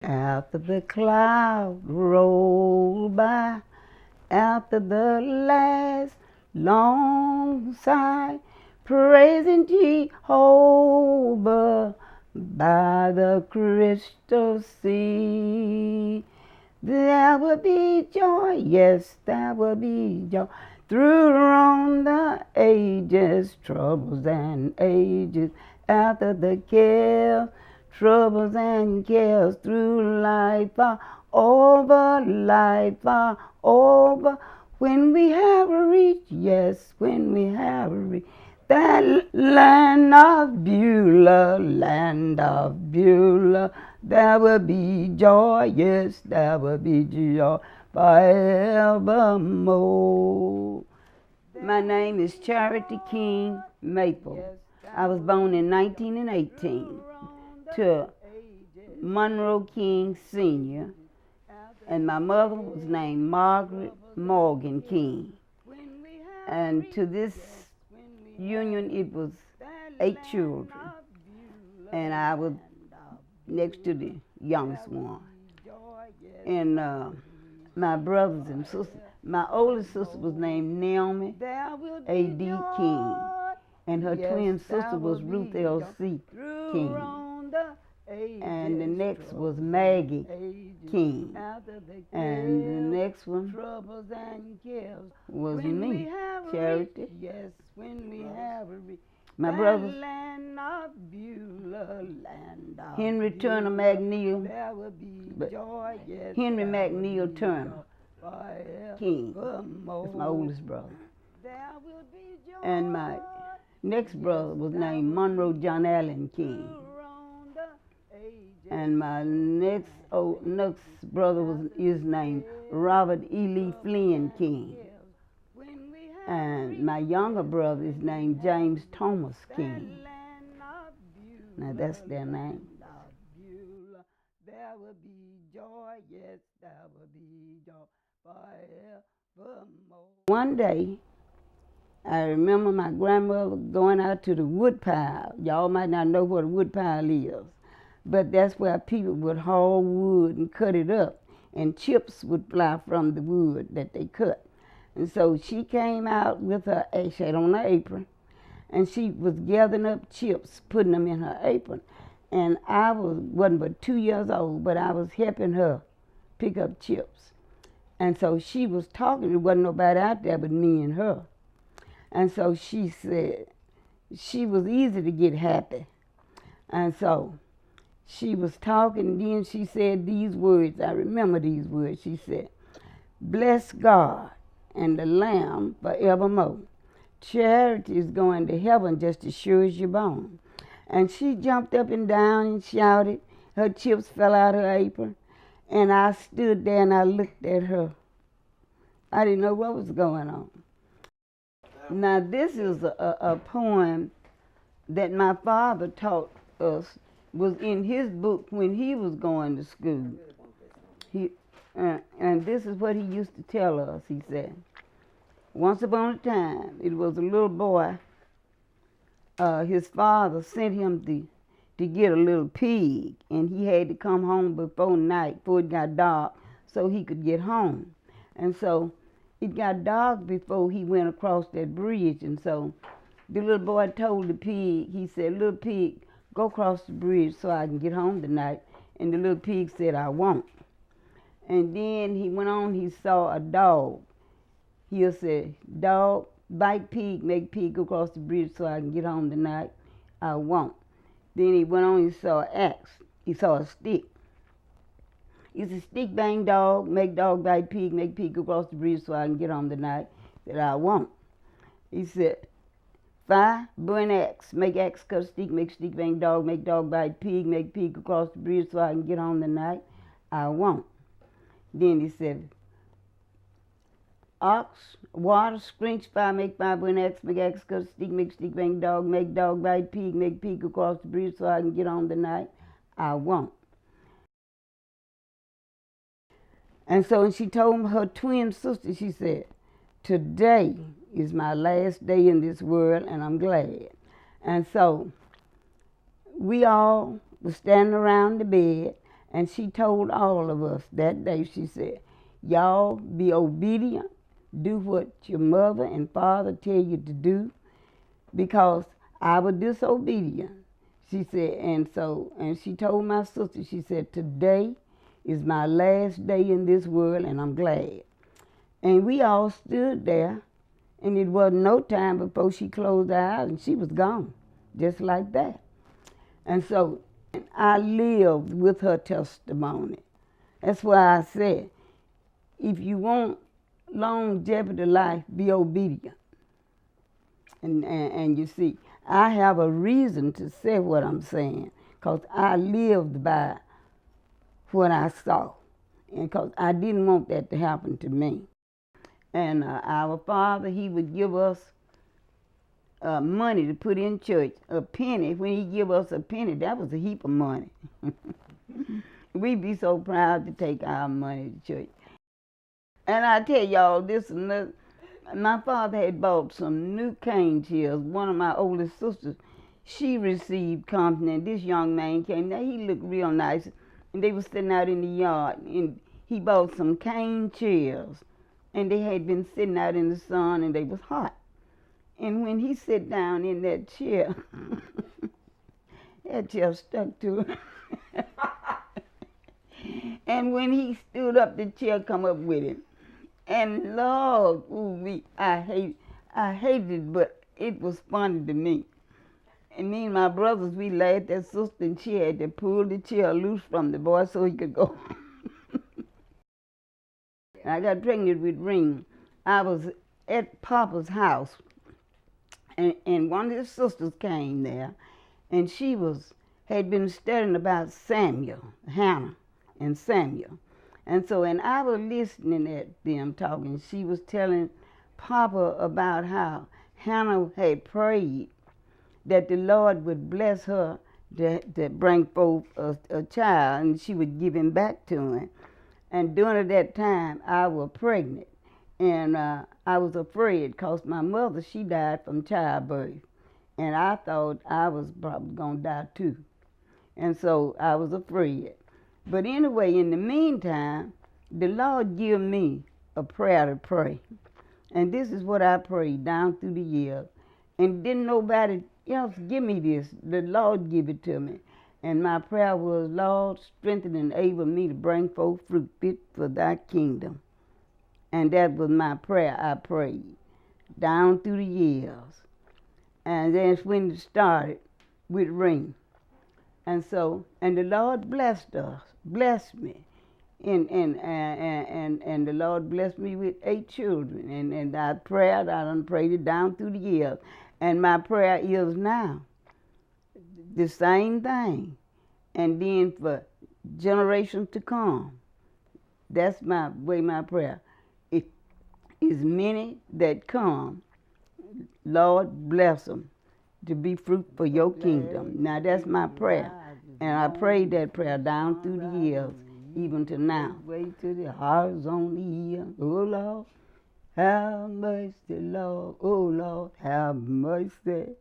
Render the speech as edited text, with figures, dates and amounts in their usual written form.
After the cloud rolled by, after the last long sigh, praising Jehovah by the crystal sea. There will be joy, yes, there will be joy through the ages, troubles and ages, after the care, troubles and cares through life are over. When we have reached, yes, when we have reached that land of Beulah, land of Beulah, there will be joy, yes, there will be joy forevermore. My name is Charity King Maple. I was born in 1918 to Monroe King Sr., and my mother was named Margaret Morgan King. And to this union, it was 8 children, and I was next to the youngest one. And my brothers and sisters, my oldest sister was named Naomi A.D. King, and her twin sister was Ruth L.C. King, and the next was Maggie King, and the next one was me, Charity. My brothers, Henry Turner McNeil, Henry McNeil Turner King. That's my oldest brother. And my next brother was named Monroe John Allen King. And my next brother is named Robert E. Lee Flynn King. And my younger brother is named James Thomas King. Now that's their name. There will be joy, yes, there will be joy forevermore. One day, I remember my grandmother going out to the wood pile. Y'all might not know what a wood pile is, but that's where people would haul wood and cut it up, and chips would fly from the wood that they cut. And so she came out with her, she had on her apron, and she was gathering up chips, putting them in her apron. And I wasn't but 2 years old, but I was helping her pick up chips. And so she was talking, there wasn't nobody out there but me and her. And so she said, she was easy to get happy. And so she was talking, and then she said these words, I remember these words. She said, "Bless God and the Lamb forevermore. Charity is going to heaven just as sure as you're born." And she jumped up and down and shouted. Her chips fell out of her apron. And I stood there and I looked at her. I didn't know what was going on. Now, this is a poem that my father taught us, was in his book when he was going to school. And this is what he used to tell us. He said, once upon a time, it was a little boy. His father sent him to get a little pig, and he had to come home before night, before it got dark, so he could get home. And so it got dark before he went across that bridge, and so the little boy told the pig, he said, "Little pig, go across the bridge so I can get home tonight." And the little pig said, "I won't." And then he went on, he saw a dog. He said, "Dog, bite pig, make pig go across the bridge so I can get home tonight. I won't." Then he went on, he saw an axe. He saw a stick. He said, "Stick, bang, dog, make dog bite pig, make pig go across the bridge so I can get home tonight." He said, "I won't." He said, "Fire, burn axe, make axe cut stick, make stick, bang, dog, make dog bite pig, make pig go across the bridge so I can get home tonight. I won't." Then he said, "Ox, water, screech, fire, make fire, burn axe, make axe cut stick, make bang, dog, make dog bite pig, make pig across the bridge so I can get home tonight. I won't." And so when she told her twin sister, she said, "Today is my last day in this world, and I'm glad." And so we all were standing around the bed, And she told all of us that day, she said, y'all be obedient, do what your mother and father tell you to do, because I was disobedient. She said, and she told my sister, she said, today is my last day in this world, and I'm glad. And we all stood there, and it wasn't no time before she closed her eyes, and she was gone, just like that. And so I lived with her testimony. That's why I said, if you want longevity life, be obedient. And you see, I have a reason to say what I'm saying, because I lived by what I saw, and because I didn't want that to happen to me. And our Father, He would give us money to put in church, a penny. When He give us a penny, that was a heap of money. We'd be so proud to take our money to church. And I tell y'all this, my father had bought some new cane chairs. One of my oldest sisters, she received company, and this young man came. Now, he looked real nice, and they were sitting out in the yard, and he bought some cane chairs, and they had been sitting out in the sun, and they was hot. And when he sat down in that chair, that chair stuck to him. And when he stood up, the chair come up with him. And Lord, I hated it, but it was funny to me. And me and my brothers, we laughed at sister, and she had to pull the chair loose from the boy so he could go. I got pregnant with Ring. I was at Papa's house, and one of his sisters came there, and she had been studying about Samuel, Hannah and Samuel. And so, and I was listening at them talking. She was telling Papa about how Hannah had prayed that the Lord would bless her to bring forth a child, and she would give him back to him. And during that time, I was pregnant, and I was afraid because my mother, she died from childbirth, and I thought I was probably going to die too. And so I was afraid. But anyway, in the meantime, the Lord gave me a prayer to pray. And this is what I prayed down through the years. And didn't nobody else give me this. The Lord gave it to me. And my prayer was, Lord, strengthen and enable me to bring forth fruit fit for thy kingdom. And that was my prayer I prayed down through the years. And that's when it started with Ring. And so, and the Lord blessed us, blessed me. And the Lord blessed me with 8 children. And I done prayed it down through the years. And my prayer is now the same thing. And then for generations to come, that's my prayer. It is many that come, Lord bless them to be fruit for your kingdom. Now that's my prayer. And I prayed that prayer down through the years, even to now. Way to the hearts on the ear. Oh Lord, have mercy, Lord. Oh Lord, have mercy.